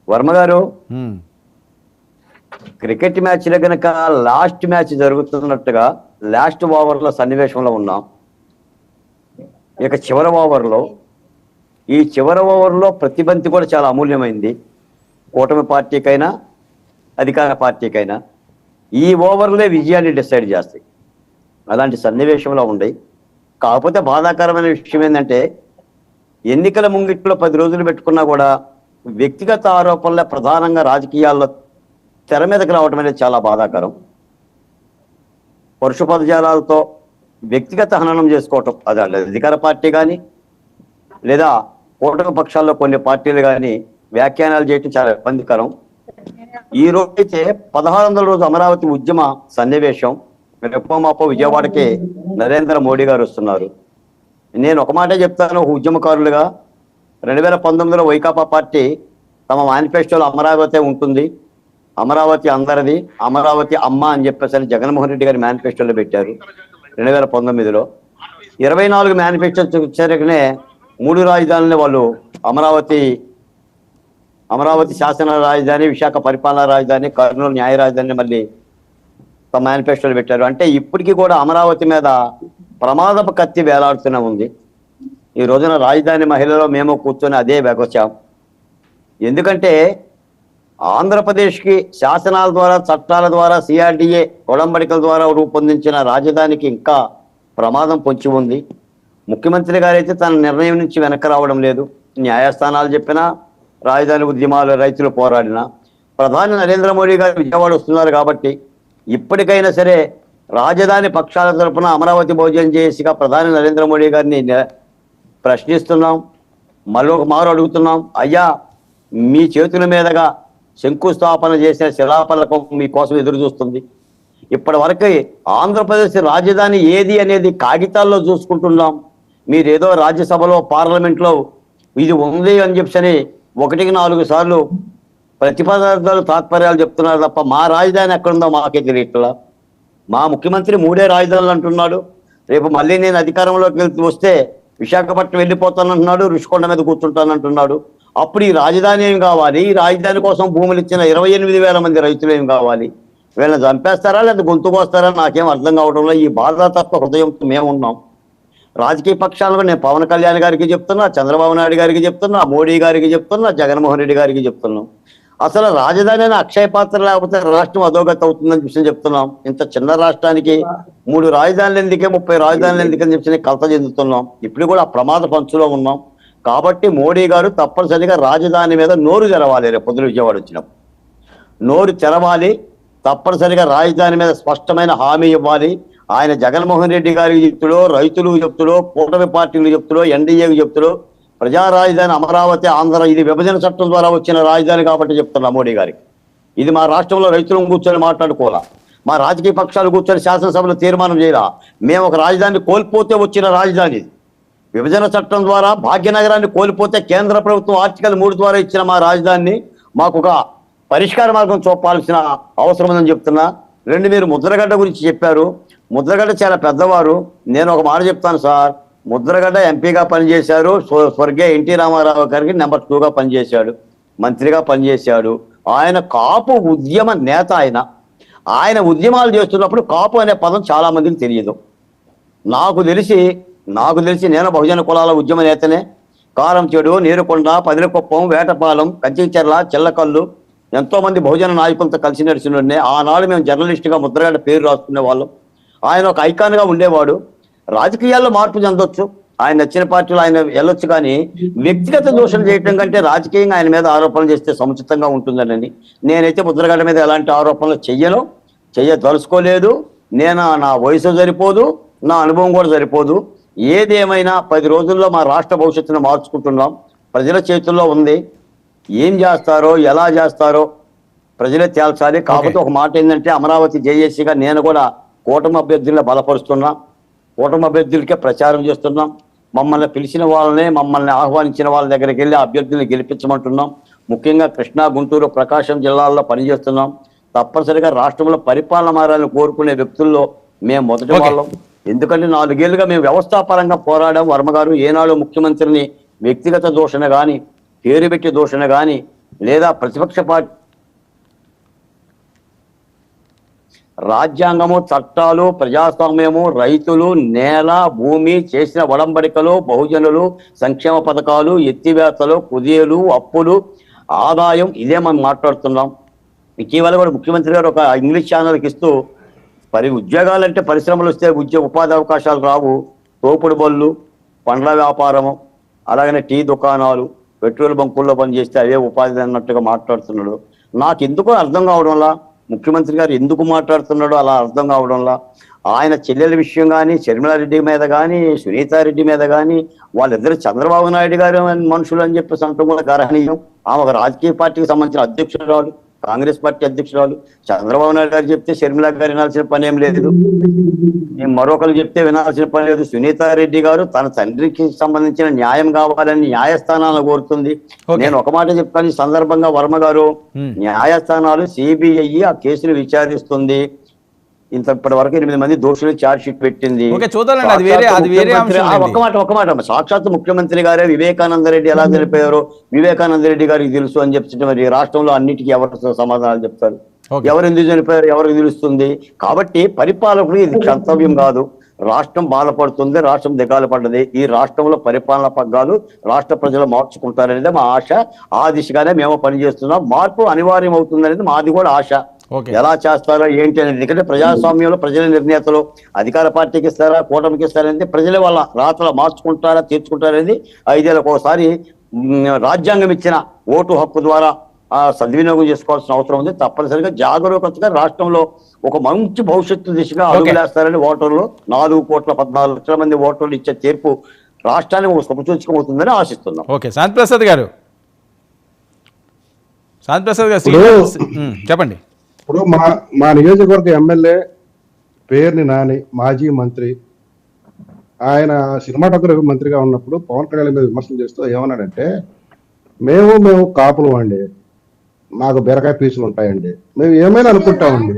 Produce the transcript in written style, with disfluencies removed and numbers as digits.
వర్మ గారు, cricket match లో కనుక లాస్ట్ మ్యాచ్ జరుగుతున్నట్టుగా లాస్ట్ ఓవర్ లో సన్నివేశంలో ఉన్నాం. ఇక చివరి ఓవర్లో ఈ చివరి ఓవర్లో ప్రతిబంతి కూడా చాలా అమూల్యమైంది. కూటమి పార్టీకైనా అధికార పార్టీకైనా ఈ ఓవర్లే విజయాన్ని డిసైడ్ చేస్తాయి. అలాంటి సన్నివేశంలో ఉంది. కాకపోతే బాధాకరమైన విషయం ఏంటంటే ఎన్నికల ముంగిట్లో 10 రోజులు పెట్టుకున్నా కూడా వ్యక్తిగత ఆరోపణలే ప్రధానంగా రాజకీయాల్లో తెర మీదకి రావడం అనేది చాలా బాధాకరం. పరుష పదజాలాలతో వ్యక్తిగత హననం చేసుకోవటం, అది అధికార పార్టీ కానీ లేదా కూటమి పక్షాల్లో కొన్ని పార్టీలు కానీ వ్యాఖ్యానాలు చేయటం చాలా ఇబ్బందికరం. ఈ రోజైతే 1600 రోజు అమరావతి ఉద్యమ సన్నివేశం, రేపో మాపో విజయవాడకి నరేంద్ర మోడీ గారు వస్తున్నారు. నేను ఒక మాటే చెప్తాను, ఒక ఉద్యమకారులుగా 2019లో వైకాపా పార్టీ తమ మేనిఫెస్టోలో అమరావతి ఉంటుంది, అమరావతి అందరిది, అమరావతి అమ్మ అని చెప్పేసి జగన్మోహన్ రెడ్డి గారి మేనిఫెస్టోలో పెట్టారు 2019లో. 24 మేనిఫెస్టో వచ్చాకనే 3 రాజధానులని వాళ్ళు అమరావతి శాసన రాజధాని, విశాఖ పరిపాలనా రాజధాని, కర్నూలు న్యాయ రాజధాని మళ్ళీ తమ మేనిఫెస్టోలో పెట్టారు. అంటే ఇప్పటికీ కూడా అమరావతి మీద ప్రమాదపు కత్తి వేలాడుతూనే ఉంది. ఈ రోజున రాజధాని మహిళలో మేము కూర్చొని అదే వెగొచ్చాం. ఎందుకంటే ఆంధ్రప్రదేశ్కి శాసనాల ద్వారా, చట్టాల ద్వారా, సిఆర్డిఏ ఒడంబడికల ద్వారా రూపొందించిన రాజధానికి ఇంకా ప్రమాదం పొంచి ఉంది. ముఖ్యమంత్రి గారైతే తన నిర్ణయం నుంచి వెనక్కి రావడం లేదు. న్యాయస్థానాలు చెప్పినా, రాజధాని ఉద్యమాలు రైతులు పోరాడినా, ప్రధాని నరేంద్ర మోడీ గారు విజయవాడ వస్తున్నారు కాబట్టి ఇప్పటికైనా సరే రాజధాని పక్షాల తరఫున అమరావతి భోజనం చేసిగా ప్రధాని నరేంద్ర మోడీ గారిని ప్రశ్నిస్తున్నాం. మరొక మారు అడుగుతున్నాం, అయ్యా మీ చేతుల మీదుగా శంకుస్థాపన చేసిన శిలాఫలకం మీకోసం ఎదురు చూస్తుంది. ఇప్పటి వరకు ఆంధ్రప్రదేశ్ రాజధాని ఏది అనేది కాగితాల్లో చూసుకుంటున్నాం. మీరేదో రాజ్యసభలో, పార్లమెంట్లో ఇది ఉంది అని చెప్పని 1-4 సార్లు ప్రతిపాదనలు, తాత్పర్యాలు చెప్తున్నారు తప్ప మా రాజధాని ఎక్కడుందో మాకే తెలియట్లా. మా ముఖ్యమంత్రి 3 రాజధానులు అంటున్నాడు. రేపు మళ్ళీ నేను అధికారంలోకి వస్తే విశాఖపట్నం వెళ్ళిపోతానంటున్నాడు, రుషికొండ మీద కూర్చుంటానంటున్నాడు. అప్పుడు ఈ రాజధాని ఏం కావాలి? ఈ రాజధాని కోసం భూములు ఇచ్చిన 28,000 మంది రైతులు ఏం కావాలి? వీళ్ళని చంపేస్తారా లేదా గొంతుకొస్తారా నాకేం అర్థం కావడంలో. ఈ బాధాతత్వ హృదయంతో మేమున్నాం. రాజకీయ పక్షాలను నేను పవన్ కళ్యాణ్ గారికి చెప్తున్నా, చంద్రబాబు నాయుడు గారికి చెప్తున్నా, మోడీ గారికి చెప్తున్నా, జగన్మోహన్ రెడ్డి గారికి చెప్తున్నాం. అసలు రాజధాని అనే అక్షయ పాత్ర లేకపోతే రాష్ట్రం అధోగతి అవుతుందని విషయం చెప్తున్నాం. ఇంత చిన్న రాష్ట్రానికి 3 రాజధానులు ఎందుకే, 30 రాజధానులు ఎందుకని చెప్పి కలత చెందుతున్నాం. ఇప్పుడు కూడా ప్రమాద పంచులో ఉన్నాం. కాబట్టి మోడీ గారు తప్పనిసరిగా రాజధాని మీద నోరు తెరవాలి. రేపు పొద్దున విజయవాడ వచ్చినప్పుడు నోరు తెరవాలి. తప్పనిసరిగా రాజధాని మీద స్పష్టమైన హామీ ఇవ్వాలి. ఆయన జగన్మోహన్ రెడ్డి గారికి చెప్తుడో, రైతులకు చెప్తుడో, కూటమి పార్టీలకు చెప్తుడో, ఎన్డీఏకి చెప్తుడో, ప్రజా రాజధాని అమరావతి ఆంధ్ర ఇది విభజన చట్టం ద్వారా వచ్చిన రాజధాని కాబట్టి చెప్తున్నా మోడీ గారికి. ఇది మా రాష్ట్రంలో రైతులను కూర్చొని మాట్లాడుకోవాలా, మా రాజకీయ పక్షాలు కూర్చొని శాసనసభలో తీర్మానం చేయాలా. మేము ఒక రాజధాని కోల్పోతే వచ్చిన రాజధాని ఇది. విభజన చట్టం ద్వారా భాగ్యనగరాన్ని కోల్పోతే కేంద్ర ప్రభుత్వం ఆర్టికల్ 3 ద్వారా ఇచ్చిన మా రాజధానిని మాకు ఒక పరిష్కార మార్గం చూపాల్సిన అవసరం ఉందని చెప్తున్నా. మీరు ముద్రగడ్డ గురించి చెప్పారు. ముద్రగడ్డ చాలా పెద్దవారు. నేను ఒక మాట చెప్తాను సార్, ముద్రగడ్డ ఎంపీగా పనిచేశారు, స్వర్గీయ ఎన్టీ రామారావు గారికి నెంబర్ 2గా పనిచేశాడు, మంత్రిగా పనిచేశాడు. ఆయన కాపు ఉద్యమ నేత. ఆయన ఉద్యమాలు చేస్తున్నప్పుడు కాపు అనే పదం చాలా మందికి తెలియదు. నాకు తెలిసి నేను బహుజన కులాల ఉద్యమ నేతనే. కారంచేడు, నీరుకొండ, పదిలకుప్పం, వేటపాలెం, కంచిచెర్ల, చిల్లకల్లు ఎంతో మంది బహుజన నాయకులతో కలిసి నడిచినోడినే. ఆనాడు మేము జర్నలిస్టుగా ముద్రగడ్డ పేరు రాసుకునే వాళ్ళం. ఆయన ఒక ఐకాన్గా ఉండేవాడు. రాజకీయాల్లో మార్పు చెందొచ్చు, ఆయన నచ్చిన పార్టీలు ఆయన వెళ్ళొచ్చు, కానీ వ్యక్తిగత దోషం చేయటం కంటే రాజకీయంగా ఆయన మీద ఆరోపణలు చేస్తే సముచితంగా ఉంటుందని నేనైతే ముద్రగడ్డ మీద ఎలాంటి ఆరోపణలు చెయ్యదలుచుకోలేదు. నా వయసు సరిపోదు, నా అనుభవం కూడా సరిపోదు. ఏదేమైనా 10 రోజుల్లో మా రాష్ట్ర భవిష్యత్తును మార్చుకుంటున్నాం. ప్రజల చేతుల్లో ఉంది. ఏం చేస్తారో, ఎలా చేస్తారో ప్రజలే తేల్చాలి. కాకపోతే ఒక మాట ఏంటంటే, అమరావతి జేఏసీగా నేను కూడా కూటమి అభ్యర్థులను బలపరుస్తున్నా, కూటమి అభ్యర్థులకే ప్రచారం చేస్తున్నాం. మమ్మల్ని పిలిచిన వాళ్ళనే, మమ్మల్ని ఆహ్వానించిన వాళ్ళ దగ్గరికి వెళ్ళి అభ్యర్థులను గెలిపించమంటున్నాం. ముఖ్యంగా కృష్ణా, గుంటూరు, ప్రకాశం జిల్లాల్లో పనిచేస్తున్నాం. తప్పనిసరిగా రాష్ట్రంలో పరిపాలన మారాలని కోరుకునే వ్యక్తుల్లో మేము మొదటి వాళ్ళం. ఎందుకంటే 4 ఏళ్లుగా మేము వ్యవస్థాపరంగా పోరాడాం. వర్మ గారు ఏనాడు ముఖ్యమంత్రిని వ్యక్తిగత దూషణ కానీ, పేరు పెట్టి దూషణ కానీ లేదా ప్రతిపక్ష పార్టీ రాజ్యాంగము, చట్టాలు, ప్రజాస్వామ్యము, రైతులు, నేల, భూమి, చేసిన ఒడంబడికలు, బహుజనులు, సంక్షేమ పథకాలు, ఎత్తివేతలు, కుదేలు, అప్పులు, ఆదాయం, ఇదే మనం మాట్లాడుతున్నాం. ఇటీవల కూడా ముఖ్యమంత్రి గారు ఒక ఇంగ్లీష్ ఛానల్కి ఇస్తూ ఉద్యోగాలంటే పరిశ్రమలు వస్తే ఉపాధి అవకాశాలు రావు, తోపుడు బళ్ళు, పండ్ల వ్యాపారము, అలాగనే టీ దుకాణాలు, పెట్రోల్ బంకుల్లో పనిచేస్తే అవే ఉపాధి అన్నట్టుగా మాట్లాడుతున్నాడు. నాకు ఎందుకో అర్థం కావడంలా ముఖ్యమంత్రి గారు ఎందుకు మాట్లాడుతున్నాడో అలా అర్థం కావడంలా ఆయన చెల్లెల విషయం కానీ, షర్మిలారెడ్డి మీద కానీ, సునీతారెడ్డి మీద కానీ, వాళ్ళిద్దరు చంద్రబాబు నాయుడు గారు మనుషులు అని చెప్పేసి అనడం కూడా గర్హనీయం. ఆమె ఒక రాజకీయ పార్టీకి సంబంధించిన అధ్యక్షురాలు, కాంగ్రెస్ పార్టీ అధ్యక్షురాలు. చంద్రబాబు నాయుడు గారు చెప్తే షర్మిలా గారు వినాల్సిన పని ఏం లేదు, మరొకరు చెప్తే వినాల్సిన పని లేదు. సునీతారెడ్డి గారు తన తండ్రికి సంబంధించిన న్యాయం కావాలని న్యాయస్థానాలను కోరుతుంది. నేను ఒక మాట చెప్తాను ఈ సందర్భంగా, వర్మ గారు, న్యాయస్థానాలు సిబిఐ ఆ కేసును విచారిస్తుంది. ఇప్పటి వరకు 8 మంది దోషులు ఛార్జ్ షీట్ పెట్టింది. ఒక మాట సాక్షాత్ ముఖ్యమంత్రి గారే వివేకానంద రెడ్డి ఎలా తెలిపారో వివేకానంద రెడ్డి గారికి తెలుసు అని చెప్తుంటే మరి రాష్ట్రంలో అన్నిటికీ ఎవరు సమాధానాలు చెప్తారు? ఎవరు ఎందుకు చనిపోయారు ఎవరికి తెలుస్తుంది? కాబట్టి పరిపాలకుడు ఇది కర్తవ్యం కాదు. రాష్ట్రం బాధపడుతుంది, రాష్ట్రం దిగాలు పడ్డది. ఈ రాష్ట్రంలో పరిపాలన పగ్గాలు రాష్ట్ర ప్రజలు మార్చుకుంటారనేది మా ఆశ. ఆ దిశగానే మేము పనిచేస్తున్నాం. మార్పు అనివార్యం అవుతుందనేది మాది కూడా ఆశ. ఎలా చేస్తారో ఏంటి అనేది, ఎందుకంటే ప్రజాస్వామ్యంలో ప్రజల నిర్ణేతలు అధికార పార్టీకి ఇస్తారా కూటమికి ఇస్తారనేది ప్రజల వల్ల రాతలు మార్చుకుంటారా తీర్చుకుంటారనేది 5 ఏళ్ళకు ఒకసారి రాజ్యాంగం ఇచ్చిన ఓటు హక్కు ద్వారా సద్వినియోగం చేసుకోవాల్సిన అవసరం ఉంది. తప్పనిసరిగా జాగరూకతగా రాష్ట్రంలో ఒక మంచి భవిష్యత్తు దిశగా అడుగులేస్తారని ఓటర్లు 4,14,00,000 మంది ఓటర్లు ఇచ్చే తీర్పు రాష్ట్రానికి ఒక శుభసూచకం అవుతుందని ఆశిస్తున్నాం. ఓకే, శాంతిప్రసాద్ గారు చెప్పండి. ఇప్పుడు మా నియోజకవర్గ ఎమ్మెల్యే పేర్ని నాని, మాజీ మంత్రి, ఆయన సినిమాటోగ్రఫీ మంత్రిగా ఉన్నప్పుడు పవన్ కళ్యాణ్ మీద విమర్శలు చేస్తూ ఏమన్నాడంటే, మేము కాపులు అండి, మాకు బీరకాయ పీసులు ఉంటాయండి, మేము ఏమైనా అనుకుంటామండి,